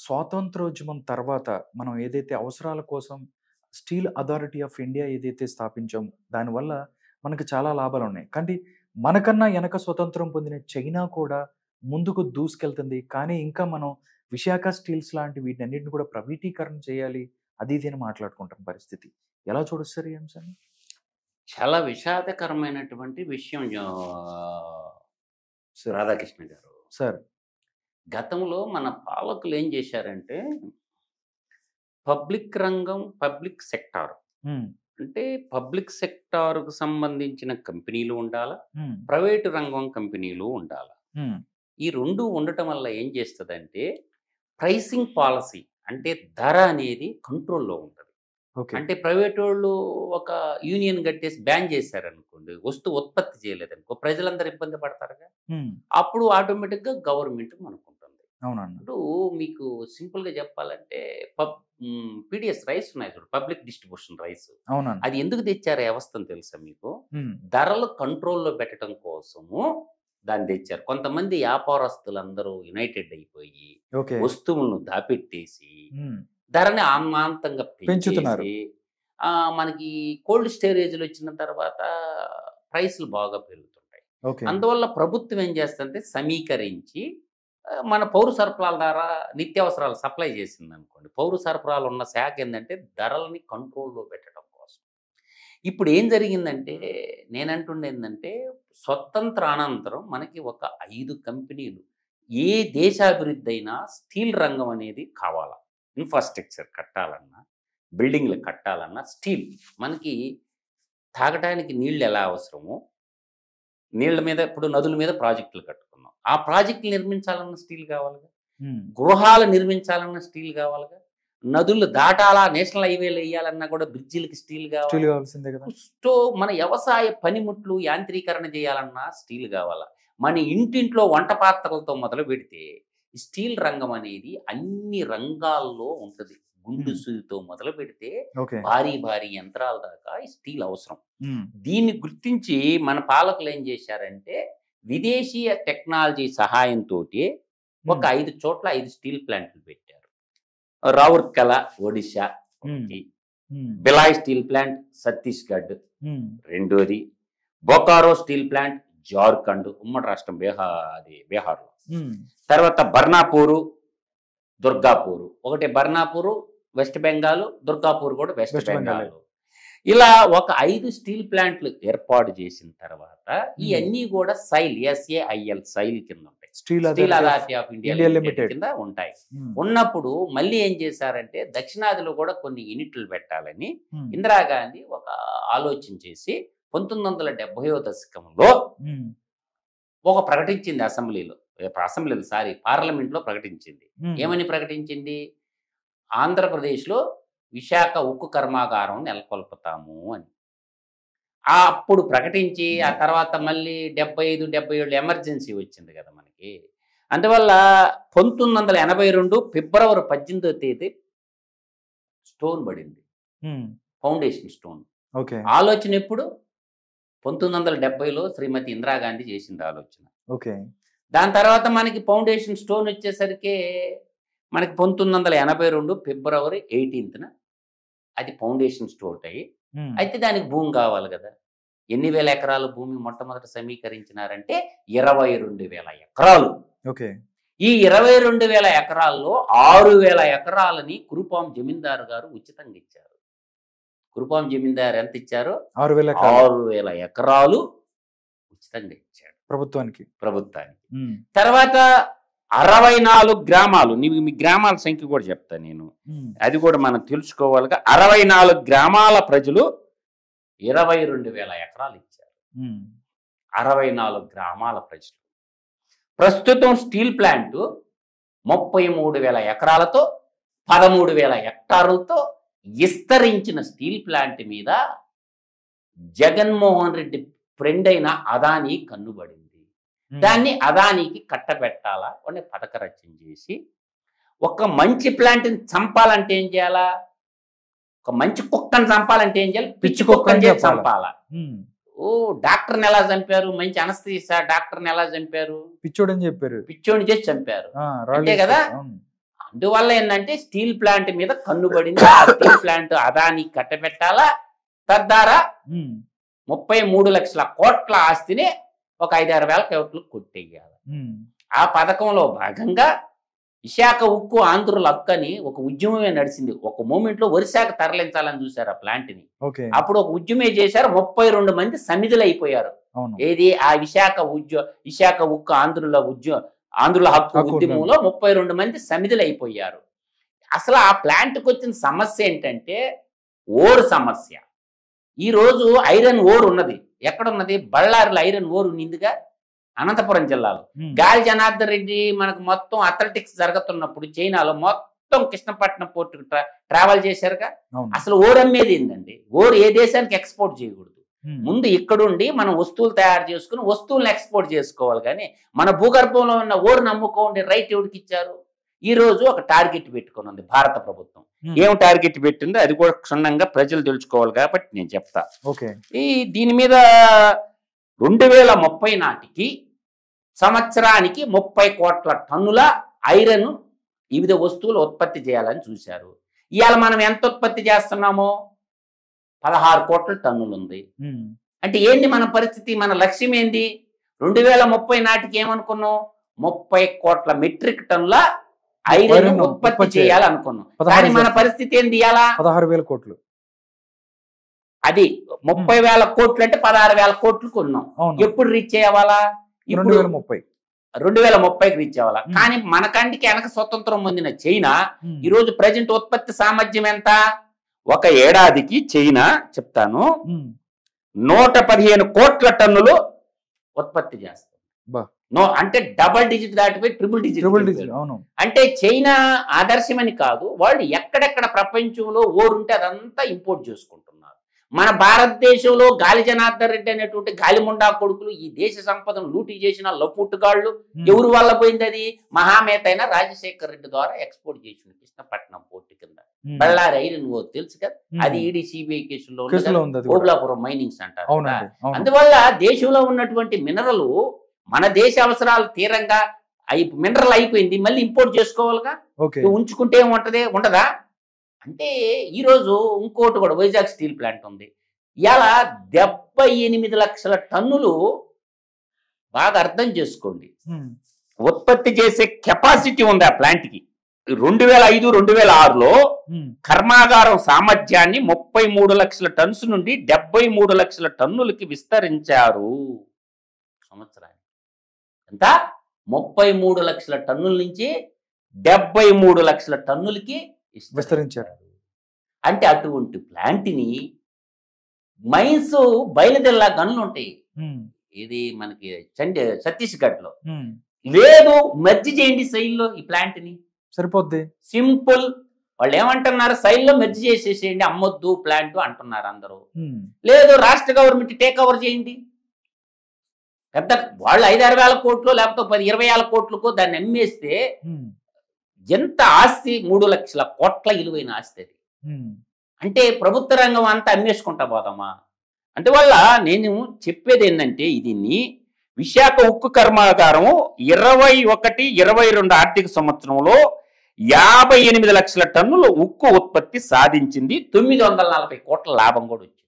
స్వాతంత్రోద్యమం తర్వాత మనం ఏదైతే అవసరాల కోసం స్టీల్ అథారిటీ ఆఫ్ ఇండియా ఏదైతే స్థాపించామో, దానివల్ల మనకు చాలా లాభాలున్నాయి. కానీ మనకన్నా ఎనక స్వతంత్రం పొందిన చైనా కూడా ముందుకు దూసుకెళ్తుంది. కానీ ఇంకా మనం విశాఖ స్టీల్స్ లాంటి వీటన్నిటిని కూడా ప్రైవేటీకరణ చేయాలి. అది ఇది అని మాట్లాడుకుంటున్న పరిస్థితి. ఎలా చూడొచ్చు సార్ ఈ అంశాన్ని? చాలా విషాదకరమైనటువంటి విషయం సార్. రాధాకృష్ణ గారు. సార్. గతంలో మన పాలకులు ఏం చేశారంటే, పబ్లిక్ రంగం, పబ్లిక్ సెక్టార్ హ్మ్. అంటే పబ్లిక్ సెక్టార్‌కు సంబంధించిన కంపెనీలు ఉండాలా, హ్మ్. ప్రైవేటు రంగం కంపెనీలు ఉండాలా. హ్మ్. ఈ 2 ఉండటం వల్ల ఏం చేస్తదంటే, ప్రైసింగ్ పాలసీ అంటే ధర అనేది కంట్రోల్‌లో ఉంటది. ఓకే. అంటే ప్రైవేటోళ్ళు ఒక యూనియన్ కట్టేసి బ్యాన్ చేశారనుకోండి, వస్తువు ఉత్పత్తి చేయలేదనుకో, ప్రజలందరూ ఇబ్బంది పడతారుగా. హ్మ్. అప్పుడు ఆటోమేటిక్‌గా గవర్నమెంట్ మనకుంటుంది. అవునండి. ఇప్పుడు మీకు సింపుల్‌గా చెప్పాలంటే పీడీఎస్ రైస్ ఉన్నాయి చూడు, పబ్లిక్ డిస్ట్రిబ్యూషన్ రైస్. అవునండి. అది ఎందుకు తెచ్చారు వ్యవస్థను తెలుసా మీకు? హ్మ్. ధరలు కంట్రోల్‌లో పెట్టడం కోసము దాన్ని తెచ్చారు. కొంతమంది వ్యాపారస్తులందరూ యునైటెడ్ అయిపోయి, ఓకే. వస్తువులను దాపెట్టేసి, హ్మ్. ధరని అమాంతంగా పెంచుతున్నారు. పెంచేసి, మనకి కోల్డ్ స్టోరేజ్‌లు వచ్చిన తర్వాత ప్రైస్‌లు బాగా పెరుగుతుంటాయి. ఓకే. అందువల్ల ప్రభుత్వం ఏం చేస్తుందంటే సమీకరించి మన పౌర సరఫరాల ద్వారా నిత్యావసరాలు సప్లై చేసిందనుకోండి. పౌర సరఫరాలు ఉన్న శాఖ ఏందంటే ధరలని కంట్రోల్‌లో పెట్టడం కోసం. ఇప్పుడు ఏం జరిగిందంటే, నేనంటుండేందంటే, స్వతంత్రానంతరం మనకి ఒక 5 కంపెనీలు, ఏ దేశాభివృద్ధి అయినా స్టీల్ రంగం అనేది కావాలా. ఇన్‌ఫ్రాస్ట్రక్చర్ కట్టాలన్నా, బిల్డింగ్‌లు కట్టాలన్నా స్టీల్. మనకి తాగటానికి నీళ్ళు ఎలా అవసరమో, నీళ్ళ మీద ఇప్పుడు నదుల మీద ప్రాజెక్టులు కట్టుకున్నాం. ఆ ప్రాజెక్టులు నిర్మించాలన్న స్టీల్ కావాలిగా. హ్మ్. గృహాలు నిర్మించాలన్న స్టీల్ కావాలిగా. నదులు దాటాలా, నేషనల్ హైవేలు ఎయ్యాలన్నా కూడా బ్రిడ్జిలకి స్టీల్ స్టీల్ కావాలి. కావాల్సిందే కదా! మన వ్యవసాయ పనిముట్లు యాంత్రీకరణ చేయాలన్నా స్టీల్ కావాలా. మన ఇంటింట్లో వంట పాత్రలతో మొదలుపెడితే ఈ స్టీల్ రంగం అనేది అన్ని రంగాల్లో ఉంటది. గుండు హ్మ్. సూదితో మొదలుపెడితే ఓకే. భారీ భారీ యంత్రాల దాకా ఈ స్టీల్ అవసరం. హ్మ్. దీన్ని గుర్తించి మన పాలకులు ఏం చేశారంటే, విదేశీయ టెక్నాలజీ సహాయంతోటి ఒక హ్మ్. 5 చోట్ల 5 స్టీల్ ప్లాంట్లు పెట్టారు. రౌర్కెలా, ఒడిషా హ్మ్. ఒకటి. హ్మ్. బిలాయ్ స్టీల్ ప్లాంట్ ఛత్తీస్‌గఢ్ హ్మ్. రెండోది. బొకారో స్టీల్ ప్లాంట్ జార్ఖండ్, ఉమ్మడి రాష్ట్రం బీహార్‌లో. హ్మ్. తర్వాత బర్నాపూరు, దుర్గాపూరు. ఒకటి బర్నాపూరు వెస్ట్ బెంగాల్, దుర్గాపూర్ కూడా వెస్ట్ వెస్ట్ బెంగాలే. బెంగాల్. ఇలా ఒక 5 స్టీల్ ప్లాంట్లు ఏర్పాటు చేసిన తర్వాత హ్మ్. ఇయన్నీ కూడా SAIL సైల్ కింద ఉంటాయి. Steel steel authority of authority of India India limited limited. కింద ఉంటాయి. హ్మ్. ఉన్నప్పుడు మళ్ళీ ఏం చేశారంటే, దక్షిణాదిలో కూడా కొన్ని యూనిట్లు పెట్టాలని హ్మ్. ఇందిరాగాంధీ ఒక ఆలోచన చేసి 1970వ దశకంలో హ్మ్. ఒక ప్రకటించింది అసెంబ్లీలో. పార్లమెంట్‌లో ప్రకటించింది. హ్మ్. ఏమని ప్రకటించింది? ఆంధ్రప్రదేశ్‌లో విశాఖ ఉక్కు కర్మాగారం నెలకొల్పుతాము అని. అప్పుడు ప్రకటించి, ఆ తర్వాత మళ్ళీ 75, 77 ఎమర్జెన్సీ వచ్చింది కదా మనకి. అందువల్ల 1982 ఫిబ్రవరి 18వ తేదీ స్టోన్ పడింది. హ్మ్. Foundation stone. ఓకే. ఆలోచన ఎప్పుడు? 1970లో శ్రీమతి ఇందిరాగాంధీ చేసింది ఆలోచన. ఓకే. దాని తర్వాత మనకి ఫౌండేషన్ స్టోన్ వచ్చేసరికి మనకి 1982 ఫిబ్రవరి 18న అది ఫౌండేషన్ స్టోన్ అయ్యి, హ్మ్. అయితే దానికి భూమి కావాలి కదా! ఎన్ని వేల ఎకరాల భూమి మొట్టమొదట సమీకరించినారంటే 22,000 ఎకరాలు. ఓకే. ఈ 22,000 ఎకరాల్లో 6,000 ఎకరాలని కురుపాం జమీందారు గారు ఉచితంగా ఇచ్చారు. కురుపాం జమీందారు ఎంత ఇచ్చారు? 6,000 ఎకరాలు 6,000 ఎకరాలు ఉచితంగా ఇచ్చాడు ప్రభుత్వానికి. ప్రభుత్వానికి. హ్మ్. తర్వాత 64 గ్రామాలు, మీ గ్రామాల సంఖ్య కూడా చెప్తా నేను. హ్మ్. అది కూడా మనం తెలుసుకోవాలిగా. 64 గ్రామాల ప్రజలు 22,000 ఎకరాలు ఇచ్చారు. హ్మ్. 64 గ్రామాల ప్రజలు. ప్రస్తుతం స్టీల్ ప్లాంట్ 33,000 ఎకరాలతో 13,000 హెక్టారులతో విస్తరించిన స్టీల్ ప్లాంట్ మీద జగన్మోహన్ రెడ్డి ఫ్రెండ్ అయిన అదానీ కన్నుబడింది. హ్మ్. దాన్ని అదానీకి కట్టబెట్టాలా అనే పథక రచన చేసి, ఒక మంచి ప్లాంట్ని చంపాలంటే ఏం చేయాలా? ఒక మంచి కుక్కని చంపాలంటే ఏం చేయాలి? పిచ్చి కుక్కని చేసి చంపాలా. హ్మ్. డాక్టర్ని ఎలా చంపారు? మంచి అనస్థీసియా డాక్టర్ని ఎలా చంపారు? పిచ్చోడని చెప్పారు. పిచ్చోడిని చేసి చంపారు. ఆ! అంతే కదా! అవును. అందువల్ల ఏంటంటే స్టీల్ ప్లాంట్ మీద కన్నుబడింది. ఆ స్టీల్ ప్లాంట్ అదాని కట్టబెట్టాలా, తద్వారా 33 లక్షల కోట్ల ఆస్తిని ఒక 5-6 వేల కోట్లు కొట్టేయాలి. ఆ పథకంలో భాగంగా విశాఖ ఉక్కు ఆంధ్రుల హక్కు అని ఒక ఉద్యమమే నడిచింది. ఒక మూమెంట్ లో ఒరిస్సాకు తరలించాలని చూశారు ఆ ప్లాంట్ ని. అప్పుడు ఒక ఉద్యమే చేశారు. 32 మంది సమిధులు అయిపోయారు. ఏది ఆ విశాఖ ఉక్కు ఆంధ్రుల హక్కు ఉద్యమంలో 32 మంది సమిధులు అయిపోయారు. అసలు ఆ ప్లాంట్కి వచ్చిన సమస్య ఏంటంటే ఓర్ సమస్య. ఈ రోజు ఐరన్ ఓర్ ఉన్నది. ఎక్కడున్నది? బళ్ళారిలో ఐరన్ ఓర్ ఉన్నిందిగా, అనంతపురం జిల్లాలో. గాలి జనార్దన్ రెడ్డి మనకు మొత్తం అథ్లెటిక్స్ జరుగుతున్నప్పుడు చైనాలో మొత్తం కృష్ణపట్నం పోర్టుకు ట్రావెల్ చేశారుగా. అసలు ఓర్ అమ్మేది ఏంటండి? ఓర్ ఏ దేశానికి ఎక్స్పోర్ట్ చేయకూడదు. ముందు ఇక్కడుండి మనం వస్తువులు తయారు చేసుకుని వస్తువులను ఎక్స్పోర్ట్ చేసుకోవాలి. కానీ మన భూగర్భంలో ఉన్న ఓరును అమ్ముకోండి రైట్ ఎవరికి ఇచ్చారు? ఈ రోజు ఒక టార్గెట్ పెట్టుకుని ఉంది భారత ప్రభుత్వం. ఏం టార్గెట్ పెట్టిందో అది కూడా క్షుణ్ణంగా ప్రజలు తెలుసుకోవాలి కాబట్టి నేను చెప్తా. దీని మీద 2030 నాటికి సంవత్సరానికి 30 కోట్ల టన్నుల ఐరన్ వివిధ వస్తువులు ఉత్పత్తి చేయాలని చూశారు. ఇవాళ మనం ఎంత ఉత్పత్తి చేస్తున్నామో 16 కోట్ల టన్నులు ఉంది. అంటే ఏంది మన పరిస్థితి? మన లక్ష్యం ఏంది? 2030 నాటికి ఏమనుకున్నాం? 30 కోట్ల మెట్రిక్ టన్నుల ఐరన్ ఉత్పత్తి చేయాలనుకున్నాం. కానీ మన పరిస్థితి ఏంది? ఇవాళ 16,000 కోట్లు. అది 30,000 కోట్లు అంటే 16,000 కోట్లు కొన్నాం. ఎప్పుడు రీచ్ అయ్యేవాళ్ళ? 2030కి రీచ్ అవ్వాలా. కానీ మన కంటికి వెనక స్వతంత్రం పొందిన చైనా ఈ రోజు ప్రజెంట్ ఉత్పత్తి సామర్థ్యం ఎంత? ఒక ఏడాదికి చైనా చెప్తాను 115 కోట్ల టన్నులు ఉత్పత్తి చేస్తుంది. అంటే డబల్ డిజిట్ దాటిపోయి ట్రిపుల్ డిజిట్. అంటే చైనా ఆదర్శమని కాదు, వాళ్ళు ఎక్కడెక్కడ ప్రపంచంలో ఓరుంటే అదంతా ఇంపోర్ట్ చేసుకుంటున్నారు. మన భారతదేశంలో గాలి జనార్దన్ రెడ్డి అనేటువంటి గాలిముండా కొడుకులు ఈ దేశ సంపదను లూటీ చేసిన లపుట్టుగాళ్ళు ఎవరి వల్ల పోయింది? అది మహామేత అయిన రాజశేఖర్ రెడ్డి ద్వారా ఎక్స్పోర్ట్ చేసిన కృష్ణపట్నం పోర్టు కింద. బళ్ళారి ఐరన్ ఓర్ తెలుసు కదా, అది ఈడీ సిబిఐ కేసులో ఓబులాపురం మైనింగ్స్ అంటారు. అందువల్ల దేశంలో ఉన్నటువంటి మినరల్ మన దేశ అవసరాలు తీరంగా మినరల్ అయిపోయింది, మళ్ళీ ఇంపోర్ట్ చేసుకోవాలిగా. ఉంచుకుంటే ఏముంటది? ఉండదా? అంటే ఈరోజు ఇంకోటి కూడా వైజాగ్ స్టీల్ ప్లాంట్ ఉంది. ఇలా 78 లక్షల టన్నులు బాగా అర్థం చేసుకోండి ఉత్పత్తి చేసే కెపాసిటీ ఉంది ఆ ప్లాంట్ కి. 2005-2006లో కర్మాగారం సామర్థ్యాన్ని 33 లక్షల టన్స్ నుండి 73 లక్షల టన్నులకి విస్తరించారు. సంవత్సరానికి ఎంత? 33 లక్షల టన్నుల నుంచి 73 లక్షల టన్నులకి విస్తరించారు. అంటే అటువంటి ప్లాంట్ని మైన్స్ బయలుదేరలా గనులు ఉంటాయి. ఇది మనకి ఛత్తీస్గఢ్ లో లేదు. మెర్జి చేయండి సైల్లో ఈ ప్లాంట్ ని, సరిపోద్ది. సింపుల్. వాళ్ళు ఏమంటున్నారు? సైల్లో మెర్జి చేసేసేయండి, అమ్మొద్దు ప్లాంట్ అంటున్నారు అందరూ. లేదు, రాష్ట్ర గవర్నమెంట్ టేక్ ఓవర్ చేయండి. పెద్ద వాళ్ళు 5-6 వేల కోట్లు లేకపోతే 10-20 వేల కోట్లకు దాన్ని అమ్మేస్తే ఎంత ఆస్తి? 3 లక్షల కోట్ల విలువైన ఆస్తి అది. అంటే ప్రభుత్వ రంగం అంతా అమ్మేసుకుంటా పోదామా? అందువల్ల నేను చెప్పేది ఏంటంటే, దీన్ని విశాఖ ఉక్కు కర్మాగారం 21-22 ఆర్థిక సంవత్సరంలో 58 లక్షల టన్నుల ఉక్కు ఉత్పత్తి సాధించింది. 940 కోట్ల లాభం కూడా వచ్చింది.